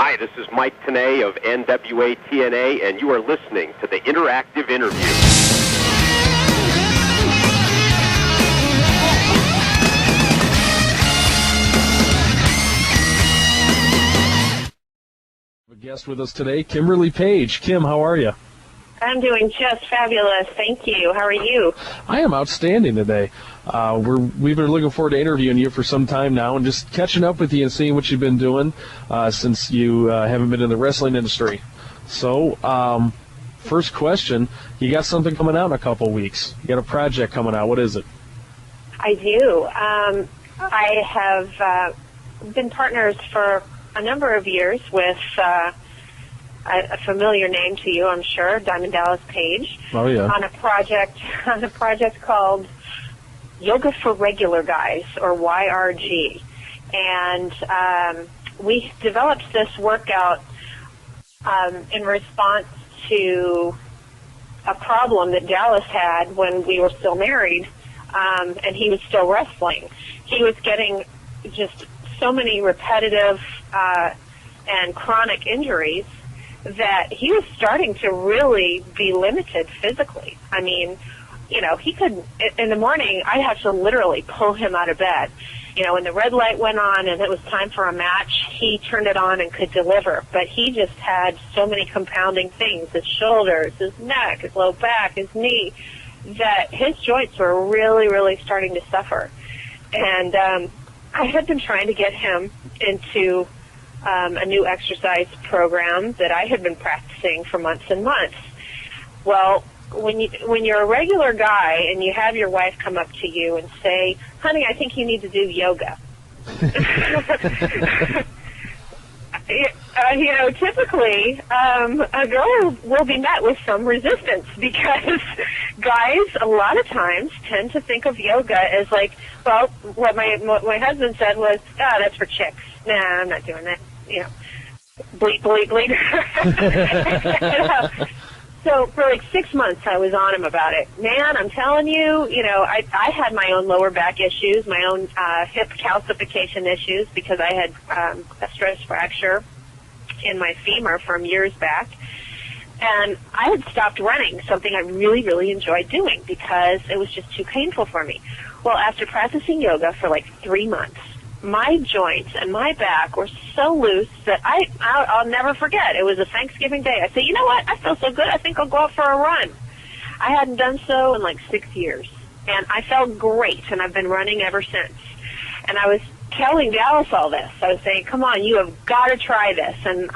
Hi, this is Mike Tenay of NWATNA, and you are listening to the Interactive Interview. A guest with us today, Kimberly Page. Kim, how are you? I'm doing just fabulous. Thank you. How are you? I am outstanding today. We've been looking forward to interviewing you for some time now and just catching up with you and seeing what you've been doing since you haven't been in the wrestling industry. So, first question, you got something coming out in a couple weeks. You got a project coming out. What is it? I do. I have been partners for a number of years with a familiar name to you, I'm sure, Diamond Dallas Page. Oh yeah. On a project called Yoga for Regular Guys, or YRG, and we developed this workout in response to a problem that Dallas had when we were still married, and he was still wrestling. He was getting just so many repetitive and chronic injuries that he was starting to really be limited physically. I mean, you know, he could, in the morning, I'd have to literally pull him out of bed. You know, when the red light went on and it was time for a match, he turned it on and could deliver. But he just had so many compounding things, his shoulders, his neck, his low back, his knee, that his joints were really, really starting to suffer. And I had been trying to get him into a new exercise program that I had been practicing for months and months. Well, when you're a regular guy and you have your wife come up to you and say, honey, I think you need to do yoga. You know, typically, a girl will be met with some resistance because guys a lot of times tend to think of yoga as like, well, what my husband said was, that's for chicks. Nah, I'm not doing that. You know, bleep, bleep, bleep. So for like 6 months, I was on him about it. Man, I'm telling you, you know, I had my own lower back issues, my own hip calcification issues because I had a stress fracture in my femur from years back. And I had stopped running, something I really, really enjoyed doing because it was just too painful for me. Well, after practicing yoga for like 3 months, my joints and my back were so loose that I'll never forget. It was a Thanksgiving day. I said, you know what? I feel so good. I think I'll go out for a run. I hadn't done so in like 6 years. And I felt great, and I've been running ever since. And I was telling Dallas all this. I was saying, come on, you have got to try this. And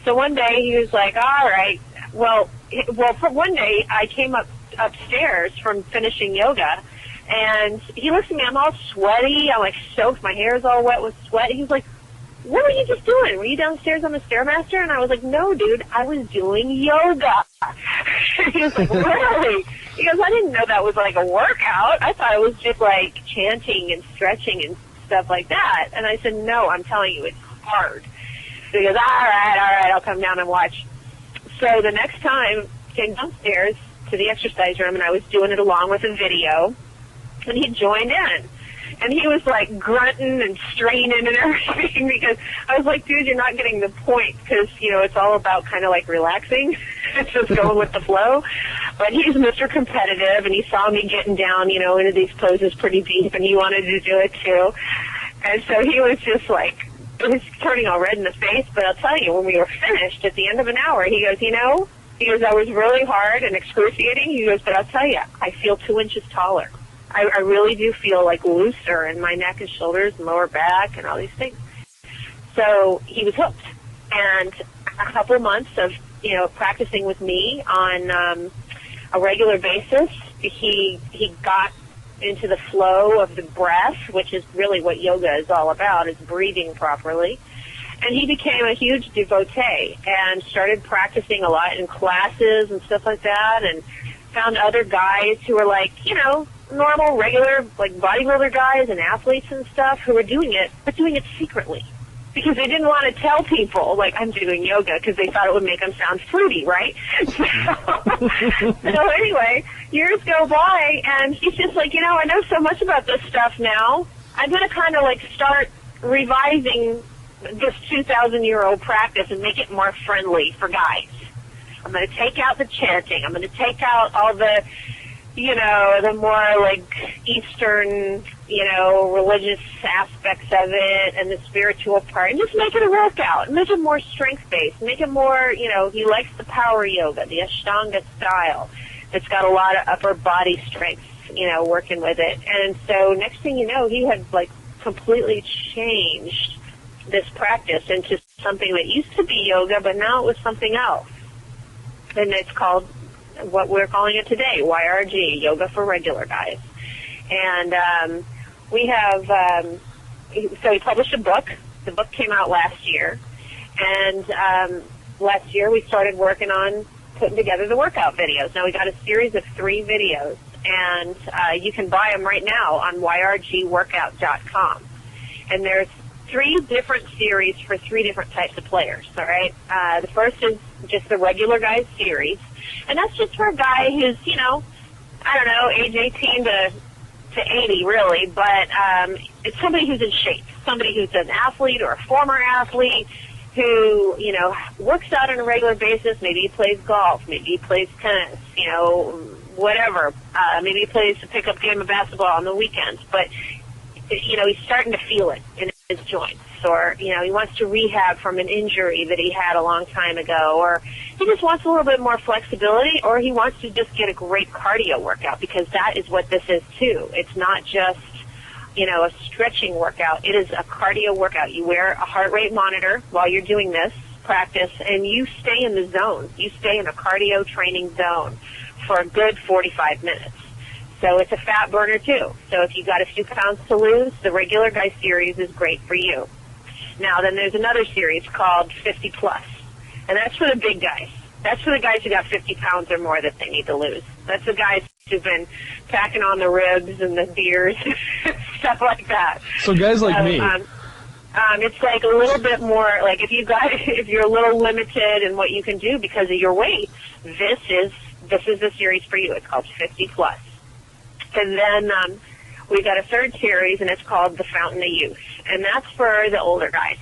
so one day he was like, all right. Well, for one day I came upstairs from finishing yoga, and he looks at me, I'm all sweaty, I'm like soaked, my hair's all wet with sweat. He's like, what were you just doing? Were you downstairs on the Stairmaster? And I was like, no, dude, I was doing yoga. He was like, really? He goes, I didn't know that was like a workout. I thought it was just like chanting and stretching and stuff like that. And I said, no, I'm telling you, it's hard. So he goes, all right, I'll come down and watch. So the next time, I came downstairs to the exercise room, and I was doing it along with a video. And he joined in, and he was like grunting and straining and everything because I was like, dude, you're not getting the point because, you know, it's all about kind of like relaxing and just going with the flow. But he's Mr. Competitive, and he saw me getting down, you know, into these poses pretty deep, and he wanted to do it too. And so he was just like, he was turning all red in the face. But I'll tell you, when we were finished at the end of an hour, he goes, you know, he goes, I was really hard and excruciating. He goes, but I'll tell you, I feel 2 inches taller. I really do feel like looser in my neck and shoulders and lower back and all these things. So he was hooked. And a couple months of, you know, practicing with me on a regular basis, he got into the flow of the breath, which is really what yoga is all about, is breathing properly. And he became a huge devotee and started practicing a lot in classes and stuff like that, and found other guys who were like, you know, normal, regular, like bodybuilder guys and athletes and stuff who were doing it, but doing it secretly. Because they didn't want to tell people, like, I'm doing yoga, because they thought it would make them sound fruity, right? So anyway, years go by, and he's just like, you know, I know so much about this stuff now. I'm going to kind of, like, start revising this 2,000-year-old practice and make it more friendly for guys. I'm going to take out the chanting. I'm going to take out all the, the more like Eastern, religious aspects of it and the spiritual part, and just make it a workout. Make it more strength-based. Make it more, he likes the power yoga, the Ashtanga style. It's got a lot of upper body strength, working with it. And so next thing you know, he had like completely changed this practice into something that used to be yoga, but now it was something else. And it's called what we're calling it today, YRG, Yoga for Regular Guys. And we have, so he published a book. The book came out last year. And last year we started working on putting together the workout videos. Now we got a series of 3 videos, and you can buy them right now on yrgworkout.com. And there's 3 different series for 3 different types of players, all right? The first is just the regular guys series, and that's just for a guy who's, age 18 to 80, really, but it's somebody who's in shape, somebody who's an athlete or a former athlete who, works out on a regular basis. Maybe he plays golf, maybe he plays tennis, whatever. Maybe he plays a pickup game of basketball on the weekends, but, he's starting to feel it in his joints, or, he wants to rehab from an injury that he had a long time ago, or he just wants a little bit more flexibility, or he wants to just get a great cardio workout, because that is what this is too. It's not just, a stretching workout. It is a cardio workout. You wear a heart rate monitor while you're doing this practice, and you stay in the zone. You stay in a cardio training zone for a good 45 minutes. So it's a fat burner too. So if you got a few pounds to lose, the regular guy series is great for you. Now then there's another series called 50 Plus, and that's for the big guys. That's for the guys who got 50 pounds or more that they need to lose. That's the guys who've been packing on the ribs and the beers, stuff like that. So guys like me. It's like a little bit more like if you're a little limited in what you can do because of your weight, this is the series for you. It's called 50 Plus. And then we got a third series, and it's called The Fountain of Youth, and that's for the older guys,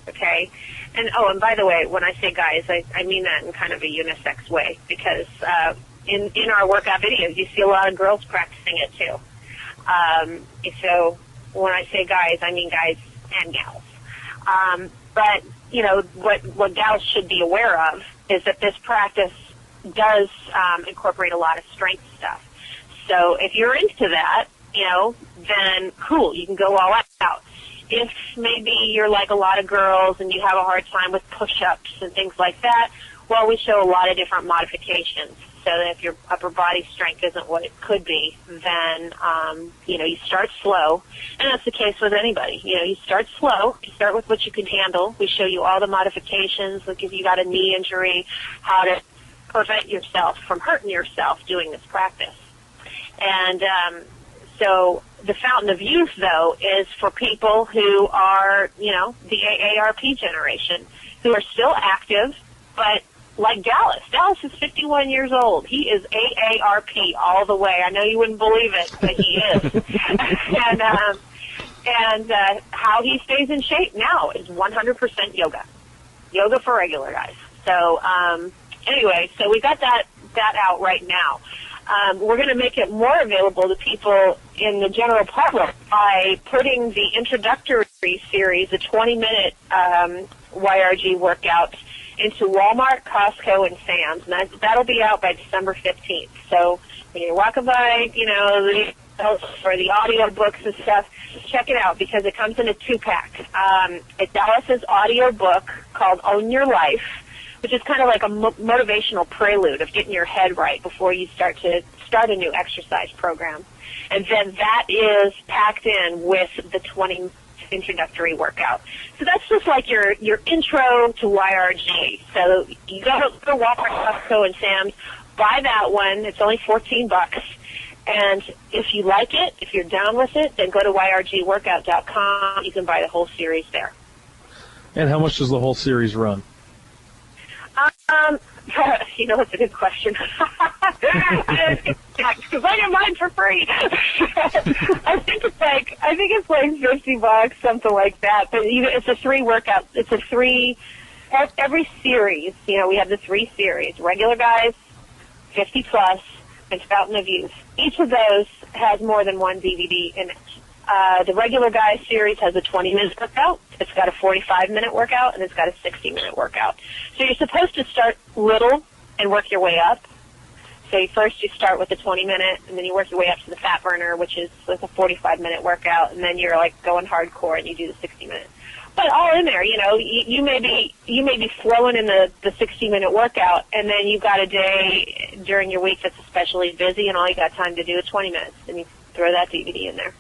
okay? And, and by the way, when I say guys, I mean that in kind of a unisex way, because in our workout videos, you see a lot of girls practicing it too. So when I say guys, I mean guys and gals. But, what gals should be aware of is that this practice does incorporate a lot of strength stuff. So if you're into that, then cool, you can go all out. If maybe you're like a lot of girls and you have a hard time with push-ups and things like that, well, we show a lot of different modifications. So that if your upper body strength isn't what it could be, then, you start slow. And that's the case with anybody. You start slow. You start with what you can handle. We show you all the modifications, like if you got a knee injury, how to prevent yourself from hurting yourself doing this practice. And so the Fountain of Youth, though, is for people who are, the AARP generation, who are still active, but like Dallas. Dallas is 51 years old. He is AARP all the way. I know you wouldn't believe it, but he is. and how he stays in shape now is 100% yoga. Yoga for regular guys. So anyway, so we got that out right now. We're going to make it more available to people in the general public by putting the introductory series, the 20-minute YRG workout, into Walmart, Costco, and Sam's. And that'll be out by December 15th. So when you're walking by, for the audio books and stuff, check it out because it comes in a 2-pack. It's Dallas's audio book called Own Your Life, which is kind of like a motivational prelude of getting your head right before you start a new exercise program. And then that is packed in with the 20 introductory workout. So that's just like your intro to YRG. So you go to Walmart, Costco, and Sam's, buy that one. It's only $14. And if you like it, if you're down with it, then go to yrgworkout.com. You can buy the whole series there. And how much does the whole series run? You know, that's a good question. Because I get mine for free. I think it's like $50, something like that. But it's a 3 workout. It's a 3 every series. You know, we have the 3 series: regular guys, 50 plus, and Fountain of Youth. Each of those has more than one DVD in it. The regular guys series has a 20-minute workout. It's got a 45-minute workout, and it's got a 60-minute workout. So you're supposed to start little and work your way up. So first you start with the 20-minute, and then you work your way up to the fat burner, which is like a 45-minute workout, and then you're like going hardcore and you do the 60-minute. But all in there, you know, you may be flowing in the 60-minute workout, and then you've got a day during your week that's especially busy, and all you got time to do is 20 minutes, and you throw that DVD in there.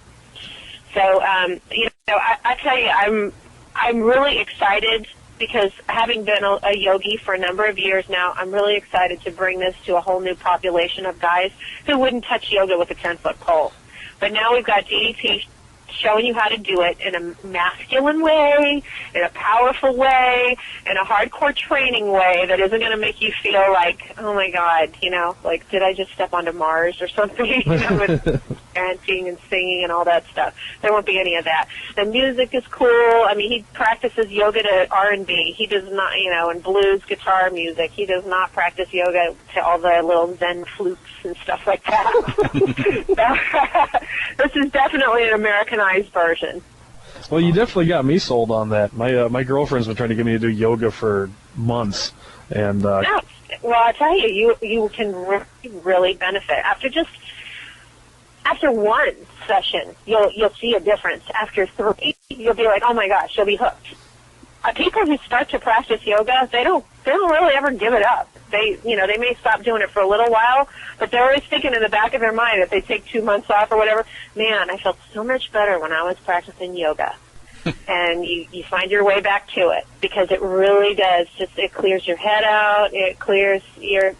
So, you know, I tell you, I'm really excited because having been a yogi for a number of years now, I'm really excited to bring this to a whole new population of guys who wouldn't touch yoga with a 10-foot pole. But now we've got DDP showing you how to do it in a masculine way, in a powerful way, in a hardcore training way that isn't going to make you feel like, oh my God, you know, like, did I just step onto Mars or something, you know, with chanting and singing and all that stuff. There won't be any of that. The music is cool. I mean, he practices yoga to R&B. He does not, you know, and blues guitar music. He does not practice yoga to all the little Zen flutes and stuff like that. This is definitely an Americanized version. Well, you definitely got me sold on that. My girlfriend's been trying to get me to do yoga for months, and well, I tell you, you can really benefit after one session. You'll see a difference. After 3, you'll be like, oh my gosh, you'll be hooked. People who start to practice yoga, they don't really ever give it up. They may stop doing it for a little while, but they're always thinking in the back of their mind if they take 2 months off or whatever, man, I felt so much better when I was practicing yoga. And you find your way back to it because it really does. It clears your head out. It clears your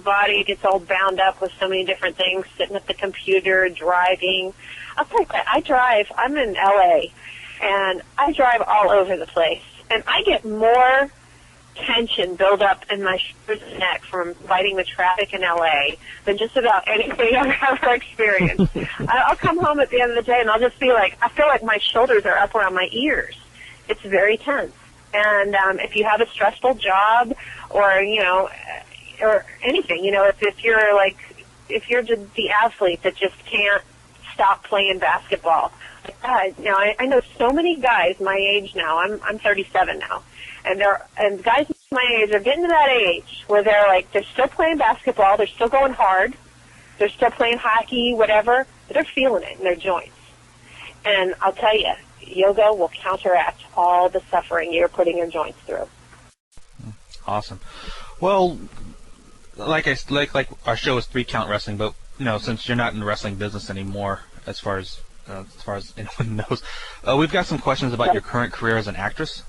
body gets all bound up with so many different things, sitting at the computer, driving. I'll tell you what, I'm in LA, and I drive all over the place, and I get more tension build up in my shoulders and neck from fighting the traffic in LA than just about anything I've ever experienced. I'll come home at the end of the day and I'll just be like, I feel like my shoulders are up around my ears. It's very tense. And if you have a stressful job or, you know, or anything, you know, if you're the athlete that just can't stop playing basketball. God, you know, I know so many guys my age now. I'm 37 now. And guys my age are getting to that age where they're still playing basketball, they're still going hard, they're still playing hockey, whatever, but they're feeling it in their joints. And I'll tell you, yoga will counteract all the suffering you're putting your joints through. Awesome. Well, like our show is 3 Count Wrestling, but you know, since you're not in the wrestling business anymore, as far as anyone knows, we've got some questions about your current career as an actress.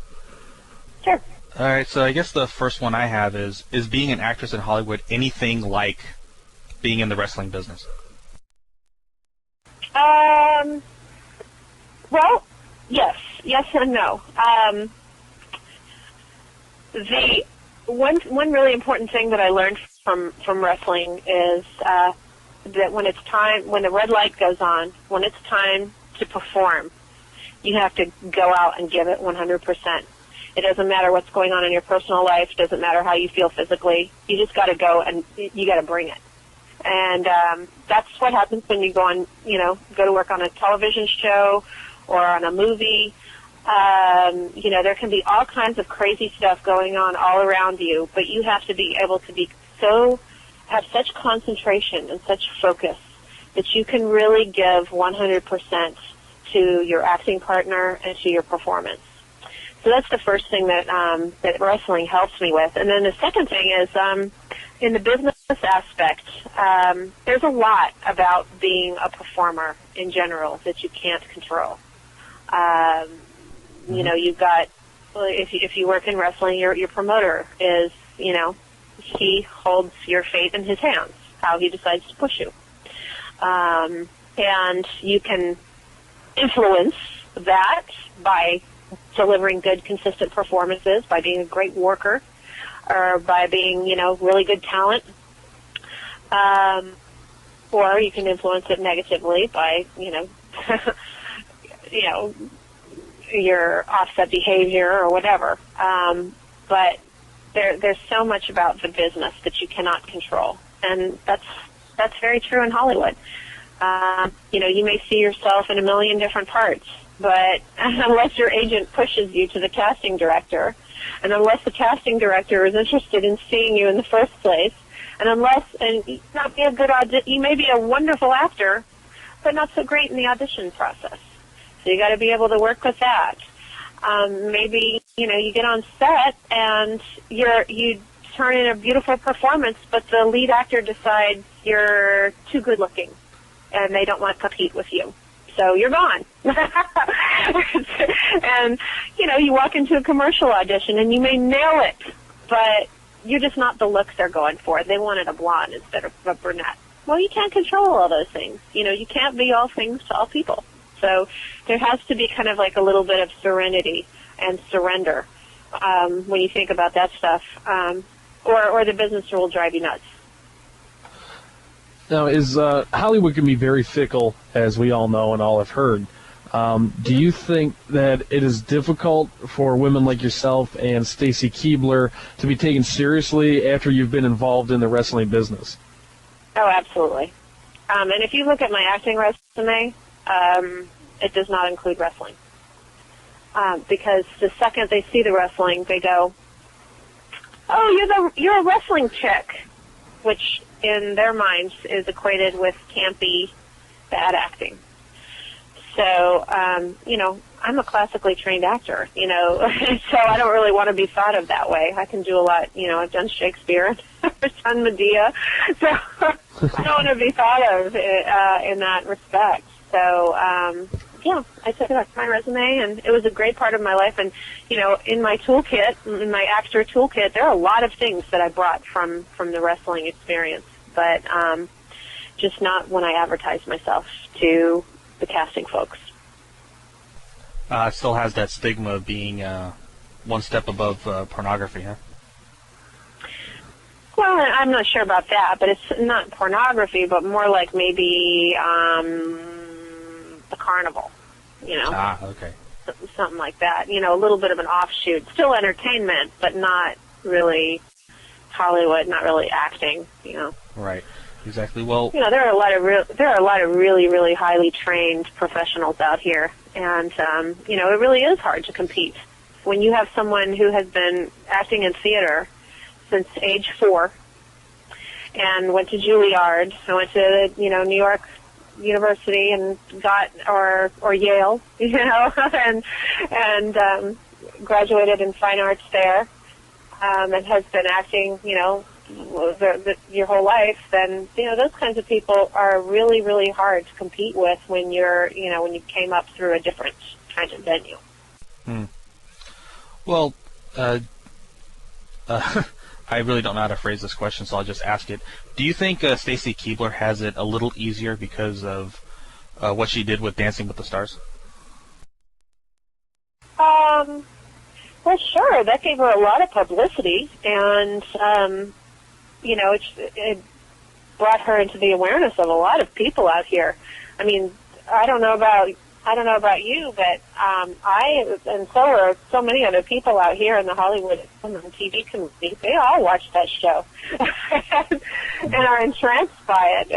Sure. All right, so I guess the first one I have is being an actress in Hollywood anything like being in the wrestling business? Well, yes and no. The one really important thing that I learned from wrestling is that when the red light goes on, when it's time to perform, you have to go out and give it 100%. It doesn't matter what's going on in your personal life. It doesn't matter how you feel physically. You just got to go and you got to bring it. And that's what happens when you go to work on a television show or on a movie. There can be all kinds of crazy stuff going on all around you, but you have to be able to have such concentration and such focus that you can really give 100% to your acting partner and to your performance. So that's the first thing that wrestling helps me with. And then the second thing is in the business aspect, there's a lot about being a performer in general that you can't control. You know, you've got, if you work in wrestling, your promoter is, you know, he holds your fate in his hands, how he decides to push you. And you can influence that by delivering good, consistent performances, by being a great worker, or by being, really good talent. Or you can influence it negatively by, your offset behavior or whatever. But there's so much about the business that you cannot control, and that's very true in Hollywood. You may see yourself in a million different parts, but unless your agent pushes you to the casting director, and unless the casting director is interested in seeing you in the first place, and you not be a good you may be a wonderful actor, but not so great in the audition process. So you got to be able to work with that. Maybe you get on set and you turn in a beautiful performance, but the lead actor decides you're too good looking, and they don't want to compete with you. So you're gone. And, you walk into a commercial audition and you may nail it, but you're just not the looks they're going for. They wanted a blonde instead of a brunette. Well, you can't control all those things. You can't be all things to all people. So there has to be kind of like a little bit of serenity and surrender when you think about that stuff, or the business will drive you nuts. Now, Hollywood can be very fickle, as we all know and all have heard. Do you think that it is difficult for women like yourself and Stacy Keibler to be taken seriously after you've been involved in the wrestling business? Oh, absolutely. And if you look at my acting resume, it does not include wrestling. Because the second they see the wrestling, they go, "Oh, you're a wrestling chick," which in their minds is equated with campy, bad acting. So, I'm a classically trained actor, so I don't really want to be thought of that way. I can do a lot, I've done Shakespeare, I've done Medea, so I don't want to be thought of in that respect. So, I took it off my resume, and it was a great part of my life. And, in my toolkit, in my actor toolkit, there are a lot of things that I brought from the wrestling experience, but just not when I advertised myself to the casting folks. It still has that stigma of being one step above pornography, huh? Well, I'm not sure about that, but it's not pornography, but more like maybe the carnival, Okay. Something like that. A little bit of an offshoot. Still entertainment, but not really Hollywood, not really acting, Right. Exactly. Well, there are a lot of really, really highly trained professionals out here, and it really is hard to compete when you have someone who has been acting in theater since age 4 and went to Juilliard, and went to New York University and got or Yale, and graduated in fine arts there, and has been acting, your whole life, then those kinds of people are really, really hard to compete with when when you came up through a different kind of venue. Well, I really don't know how to phrase this question, so I'll just ask it. Do you think Stacy Keibler has it a little easier because of what she did with Dancing with the Stars? Well, sure. That gave her a lot of publicity, and it brought her into the awareness of a lot of people out here. I mean, I don't know about you, but I and so are so many other people out here in the Hollywood and TV community. They all watch that show and are entranced by it.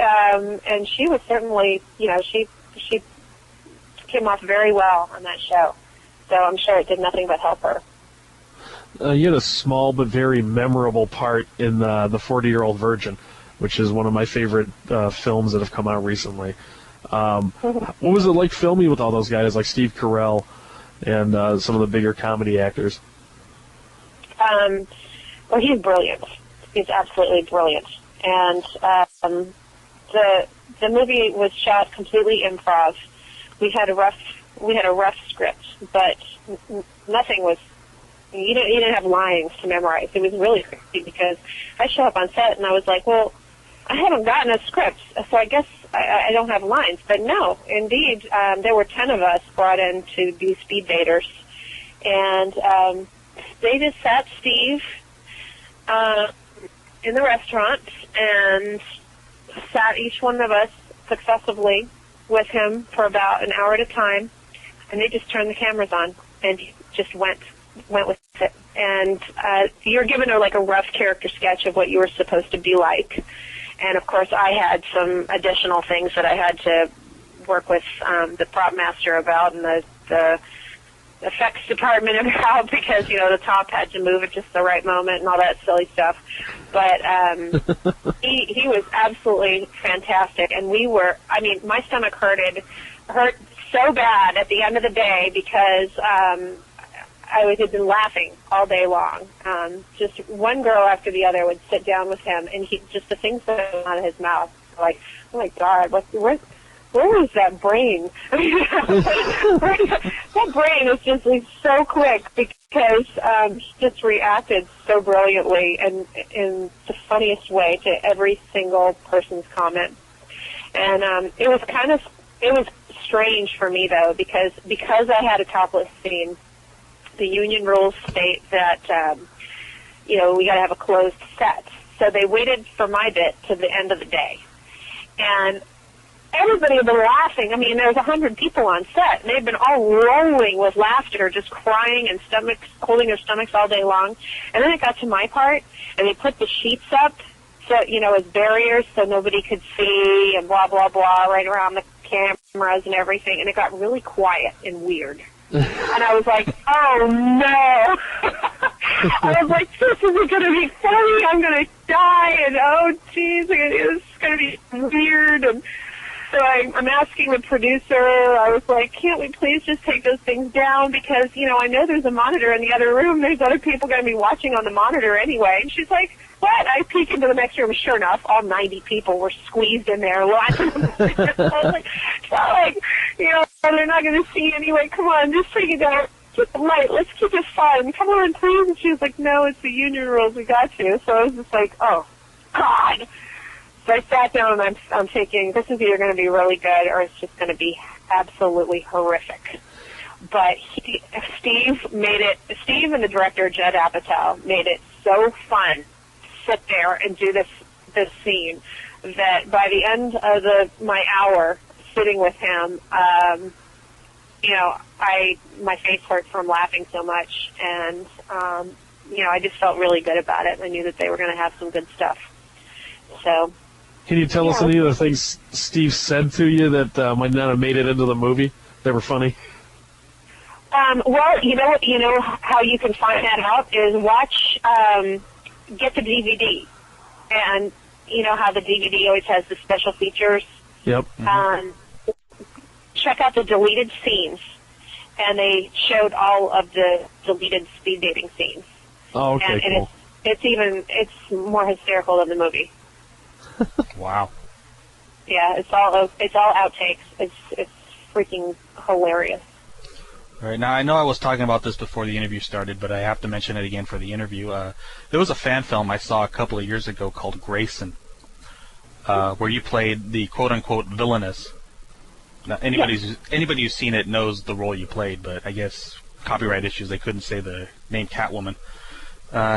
And she was certainly, she came off very well on that show. So I'm sure it did nothing but help her. You had a small but very memorable part in the 40-Year-Old Virgin, which is one of my favorite films that have come out recently. What was it like filming with all those guys like Steve Carell and some of the bigger comedy actors? Well, he's brilliant. He's absolutely brilliant. And the movie was shot completely improv. We had a rough script, but nothing was. You didn't have lines to memorize. It was really crazy because I show up on set and I was like, well, I haven't gotten a script, so I guess I don't have lines. But no, indeed, there were 10 of us brought in to be speed daters, and they just sat Steve in the restaurant and sat each one of us successively with him for about an hour at a time, and they just turned the cameras on and he just went with it. And you're given a rough character sketch of what you were supposed to be like. And of course, I had some additional things that I had to work with the prop master about and the effects department about, because the top had to move at just the right moment and all that silly stuff. But he was absolutely fantastic, and my stomach hurt so bad at the end of the day because I had been laughing all day long. Just one girl after the other would sit down with him, and the things that came out of his mouth, like, oh my God, where was that brain? That brain is just so quick because he just reacted so brilliantly and in the funniest way to every single person's comment. And it was strange for me though because I had a topless scene. The union rules state that we got to have a closed set. So they waited for my bit to the end of the day, and everybody had been laughing. I mean, there was 100 people on set, and they'd been all rolling with laughter, just crying and holding their stomachs all day long. And then it got to my part, and they put the sheets up, so as barriers, so nobody could see, and blah blah blah, right around the cameras and everything. And it got really quiet and weird. And I was like, oh no! I was like, this isn't going to be funny. I'm going to die, and oh geez, this is going to be weird. And so I'm asking the producer, I was like, can't we please just take those things down? Because, I know there's a monitor in the other room. There's other people going to be watching on the monitor anyway. And she's like, what? I peek into the next room. Sure enough, all 90 people were squeezed in there watching. I was like, they're not going to see anyway. Come on, just take it down. Keep it light. Let's keep it fun. Come on, please. And she was like, no, it's the union rules. We got you. So I was just like, oh, God. So I sat down and I'm thinking, this is either going to be really good or it's just going to be absolutely horrific. But Steve and the director, Judd Apatow, made it so fun to sit there and do this scene that by the end of my hour sitting with him, my face hurt from laughing so much, and I just felt really good about it. I knew that they were going to have some good stuff. So. Can you tell us any of the things Steve said to you that might not have made it into the movie that were funny? Well, you know how you can find that out is get the DVD, and how the DVD always has the special features. Yep. Check out the deleted scenes, and they showed all of the deleted speed dating scenes. Oh, okay, cool. It's more hysterical than the movie. Wow. Yeah, it's all outtakes. It's freaking hilarious. All right, now I know I was talking about this before the interview started, but I have to mention it again for the interview. There was a fan film I saw a couple of years ago called Grayson, where you played the quote-unquote villainess. Now, anybody who's seen it knows the role you played, but I guess copyright issues, they couldn't say the name Catwoman.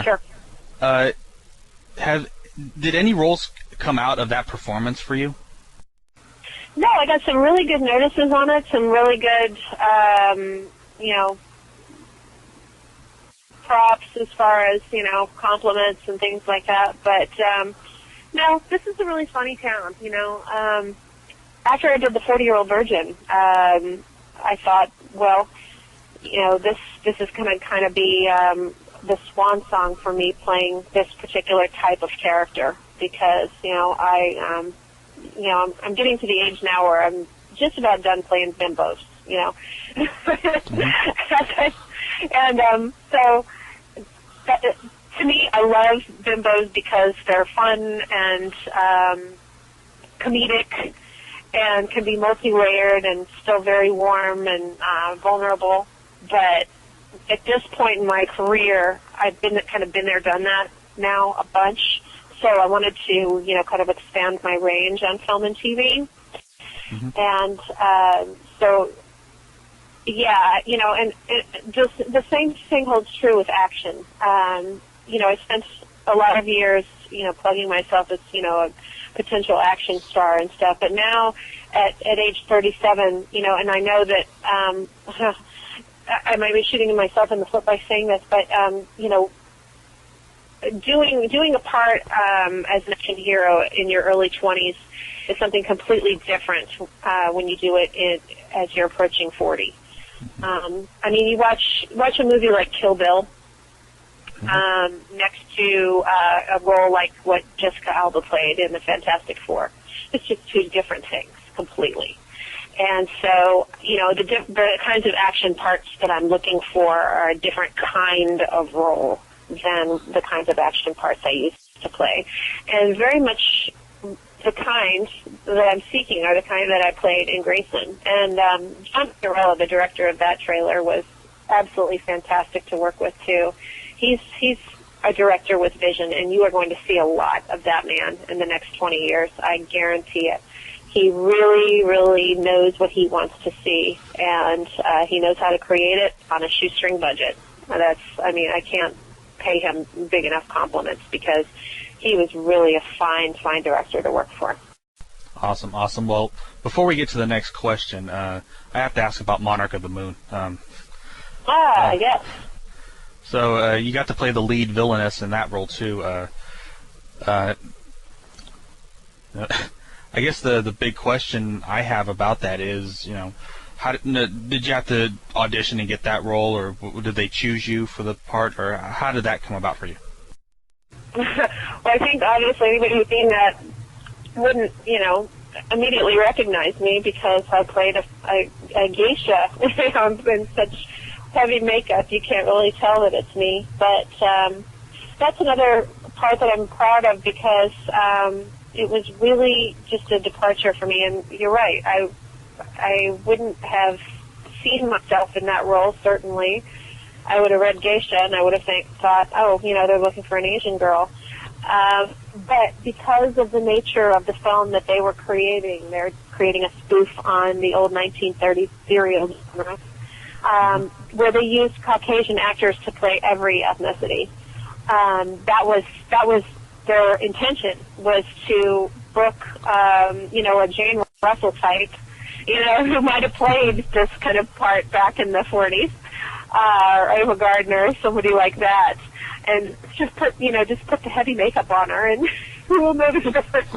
Sure. Did any roles come out of that performance for you? No, I got some really good notices on it, some really good, props as far as, compliments and things like that. But, no, this is a really funny town, After I did the 40-Year-Old Virgin, I thought, well, this is going to kind of be the swan song for me playing this particular type of character because, I'm getting to the age now where I'm just about done playing bimbos, And so to me, I love bimbos because they're fun and comedic and can be multi-layered and still very warm and vulnerable. But at this point in my career, I've been there, done that now a bunch. So I wanted to, kind of expand my range on film and TV. Mm-hmm. And so, yeah, and just the same thing holds true with action. I spent a lot of years, plugging myself as, a potential action star and stuff. But now, at age 37, and I know that I might be shooting myself in the foot by saying this, but doing a part as an action hero in your early 20s is something completely different when you do it as you're approaching 40. You watch a movie like Kill Bill next to a role like what Jessica Alba played in the Fantastic Four. It's just two different things completely. And so, the kinds of action parts that I'm looking for are a different kind of role than the kinds of action parts I used to play. And very much the kind that I'm seeking are the kind that I played in Grayson. And John Fiorella, the director of that trailer, was absolutely fantastic to work with, too. He's a director with vision, and you are going to see a lot of that man in the next 20 years. I guarantee it. He really, really knows what he wants to see, and he knows how to create it on a shoestring budget. I can't pay him big enough compliments because he was really a fine, fine director to work for. Awesome. Well, before we get to the next question, I have to ask about Monarch of the Moon. Yes. So you got to play the lead villainess in that role too. I guess the big question I have about that is, how did you have to audition and get that role, or did they choose you for the part, or how did that come about for you? Well, I think obviously anybody who's seen that wouldn't, immediately recognize me because I played a geisha in such heavy makeup. You can't really tell that it's me. But that's another part that I'm proud of because it was really just a departure for me. And you're right, I wouldn't have seen myself in that role, certainly. I would have read geisha and I would have thought, they're looking for an Asian girl. But because of the nature of the film that they were creating, they're creating a spoof on the old 1930s serial genre, where they used Caucasian actors to play every ethnicity. That was their intention, was to book, a Jane Russell type, who might have played this kind of part back in the 40s, or Ava Gardner, somebody like that, and just put the heavy makeup on her, and we'll know the difference.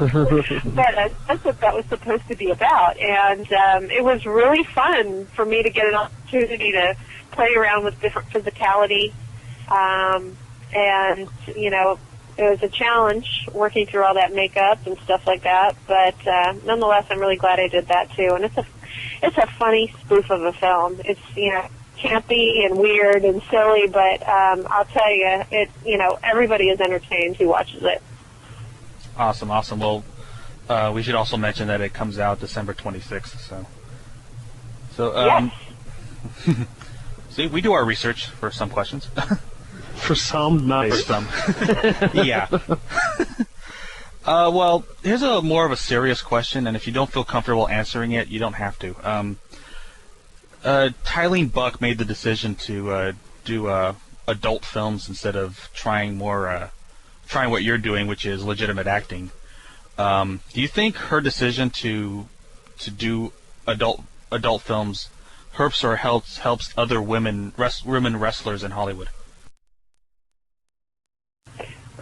But that's what that was supposed to be about, and it was really fun for me to get an opportunity to play around with different physicality, and it was a challenge working through all that makeup and stuff like that, but nonetheless, I'm really glad I did that too. And it's a funny spoof of a film. It's campy and weird and silly, but I'll tell you, everybody is entertained who watches it. Awesome. Well, we should also mention that it comes out December 26th. So yes. See, we do our research for some questions. For some, nice. For some. Yeah. Well, here's a more of a serious question, and if you don't feel comfortable answering it, you don't have to. Tylene Buck made the decision to do adult films instead of trying what you're doing, which is legitimate acting. Do you think her decision to do adult films helps other women wrestlers in Hollywood?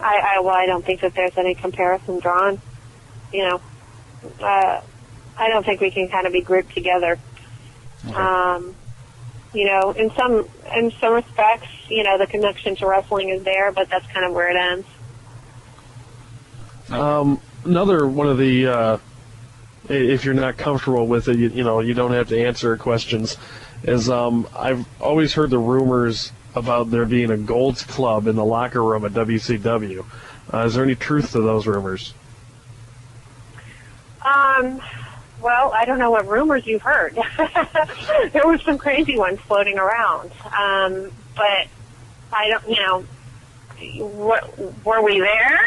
I don't think that there's any comparison drawn. I don't think we can kind of be grouped together. Okay. In some respects, the connection to wrestling is there, but that's kind of where it ends. Another one of the, if you're not comfortable with it, you don't have to answer questions, is I've always heard the rumors about there being a Gold's Club in the locker room at WCW. Is there any truth to those rumors? Well, I don't know what rumors you've heard. There were some crazy ones floating around. But I don't, were we there?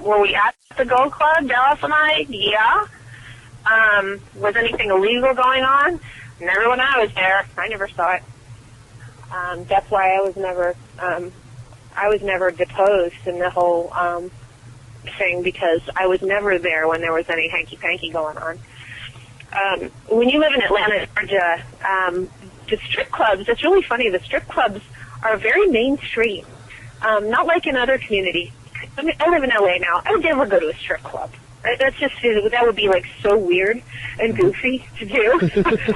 Were we at the Gold Club, Dallas and I? Yeah. Was anything illegal going on? Never when I was there. I never saw it. That's why I was never I was never deposed in the whole thing because I was never there when there was any hanky-panky going on. When you live in Atlanta, Georgia, the strip clubs, it's really funny, the strip clubs are very mainstream, not like in other communities. I mean, I live in LA now. I would never go to a strip club. That's just, that would be like so weird and goofy to do.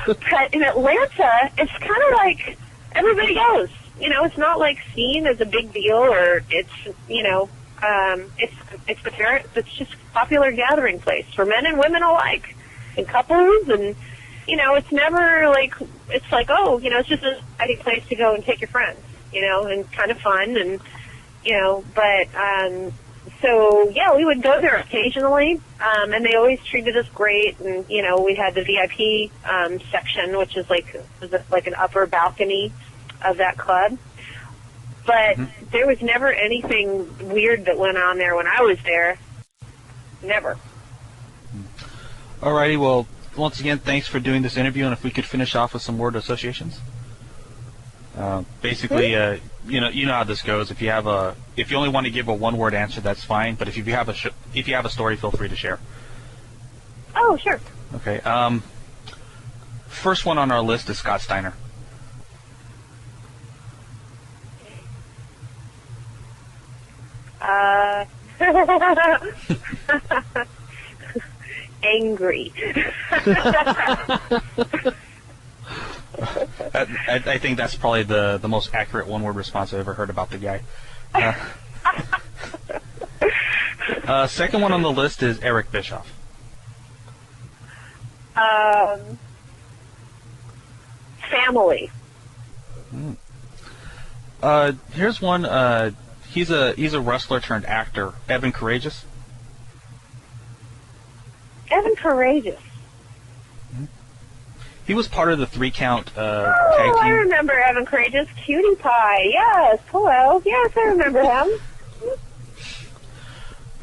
But in Atlanta, it's kind of like everybody goes. You know, it's not like seen as a big deal, or it's, you know, it's just a popular gathering place for men and women alike, and couples, and, you know, it's never like, it's like, oh, you know, it's just a exciting place to go and take your friends, you know, and kind of fun, and, you know, but, so, yeah, we would go there occasionally, and they always treated us great, and, you know, we had the VIP section, which is like an upper balcony of that club. But there was never anything weird that went on there when I was there. Never. Alrighty, well, once again, thanks for doing this interview, and if we could finish off with some word associations. Basically, you know how this goes. If you only want to give a one-word answer, that's fine. But if you have a story, feel free to share. Oh, sure. Okay. First one on our list is Scott Steiner. Angry. I think that's probably the most accurate one-word response I've ever heard about the guy. Second one on the list is Eric Bischoff. Family. Here's one. He's a wrestler turned actor. Evan Courageous. Evan Courageous. He was part of the 3-count tag team. I remember Evan Courageous. Cutie Pie. Yes. Hello. Yes, I remember him.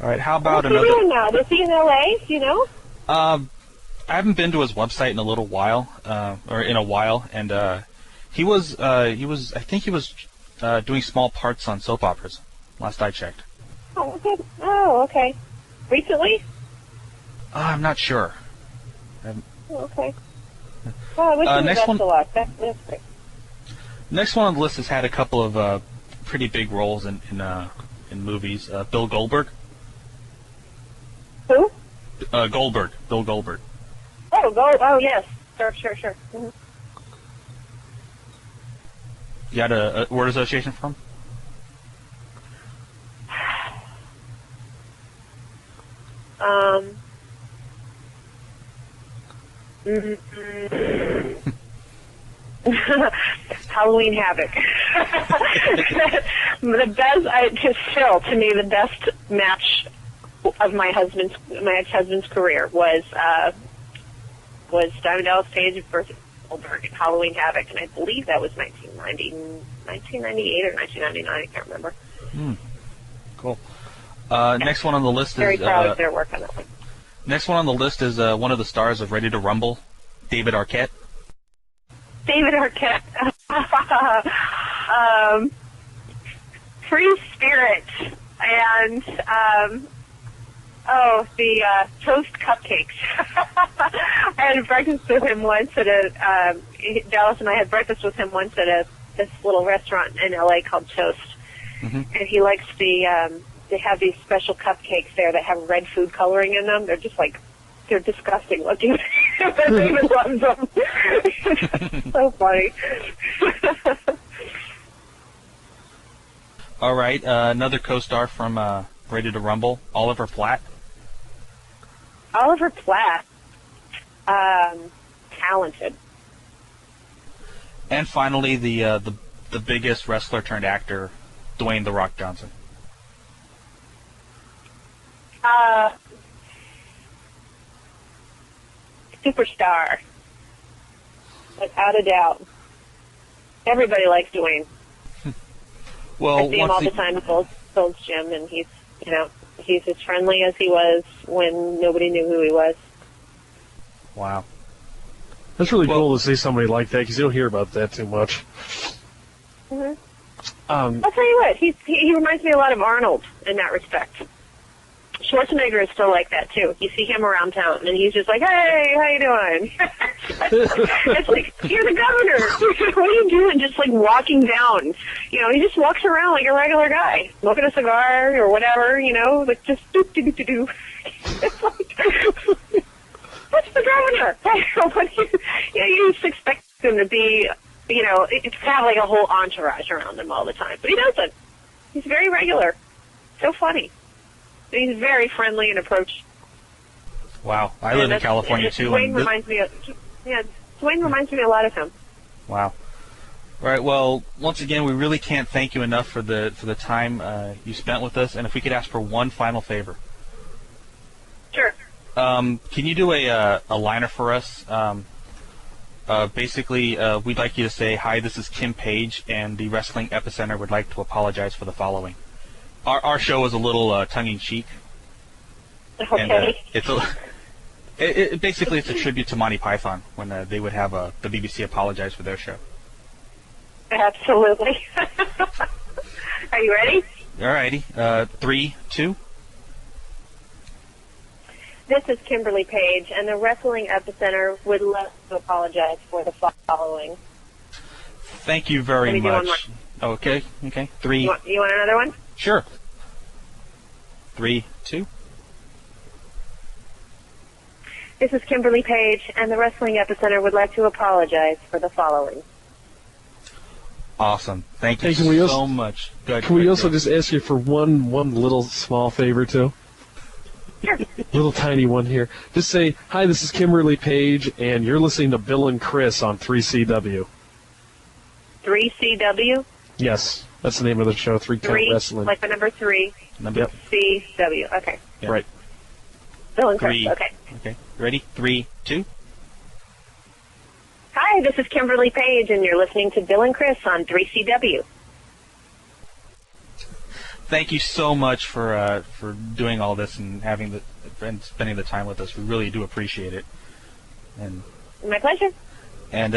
All right. How about What's another? He doing now? Is he in LA? Do you know? I haven't been to his website in a little while, and he was. I think he was doing small parts on soap operas. Last I checked. Oh, okay. Oh, okay. Recently? I'm not sure. Oh, okay. Well, I wish you the best of luck. That's great. Next one on the list has had a couple of pretty big roles in movies. Bill Goldberg. Who? Goldberg. Bill Goldberg. Oh, yes. Sure. Mm-hmm. You got a word association from? Halloween Havoc. The best, to me, the best match of my ex-husband's career was Diamond Dallas Page versus Goldberg in Halloween Havoc, and I believe that was 1998 or 1999. I can't remember. Cool. Next one on the list very is proud of their work on that one. Next one on the list is one of the stars of Ready to Rumble, David Arquette. David Arquette. Free Spirit and the toast cupcakes. I had breakfast with him once at Dallas and I had breakfast with him once at this little restaurant in LA called Toast. Mm-hmm. And he likes they have these special cupcakes there that have red food coloring in them. They're just like, they're disgusting looking. But David loves them. So funny. All right, another co-star from Ready to Rumble, Oliver Platt. Oliver Platt, talented. And finally, the biggest wrestler turned actor, Dwayne "The Rock" Johnson. Superstar, without a doubt. Everybody likes Dwayne. Well, I see him all the time at Gold's Gym, and he's as friendly as he was when nobody knew who he was. Wow. That's really cool to see somebody like that, because you don't hear about that too much. Mm-hmm. I'll tell you what, he reminds me a lot of Arnold in that respect. Schwarzenegger is still like that too. You see him around town, and he's just like, "Hey, how you doing?" It's like, you're the governor. What are you doing? Just like walking down. You know, he just walks around like a regular guy, smoking a cigar or whatever. You know, like just doop doop doop doop. It's like, what's the governor? What do you just expect him to be? You know, to have like a whole entourage around him all the time, but he doesn't. He's very regular. So funny. He's very friendly and approach. Wow, I live in California too. Dwayne reminds me a lot of him. Wow. All right. Well, once again, we really can't thank you enough for the time you spent with us. And if we could ask for one final favor. Sure. Can you do a liner for us? Basically, we'd like you to say, "Hi, this is Kim Page, and the Wrestling Epicenter would like to apologize for the following." Our show is a little tongue-in-cheek. Okay. And basically it's a tribute to Monty Python when they would have the BBC apologize for their show. Absolutely. Are you ready? All righty. 3, 2. This is Kimberly Page, and the Wrestling Epicenter would love to apologize for the following. Thank you very much. Do one more. Okay. 3. You want another one? Sure. 3, 2. This is Kimberly Page, and the Wrestling Epicenter would like to apologize for the following. Awesome. Thank you so much. Can we also just ask you for one little small favor, too? Sure. Little tiny one here. Just say, "Hi, this is Kimberly Page, and you're listening to Bill and Chris on 3CW. 3CW? Yes, that's the name of the show, 3 Count Wrestling. Like the number 3. Yep. CW. Okay. Yep. Right. Bill and Chris. 3. Okay. Ready? 3, 2. Hi, this is Kimberly Page, and you're listening to Bill and Chris on 3CW. Thank you so much for doing all this and and spending the time with us. We really do appreciate it. And My pleasure. And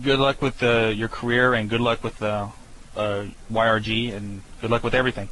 good luck with your career, and good luck with YRG, and good luck with everything.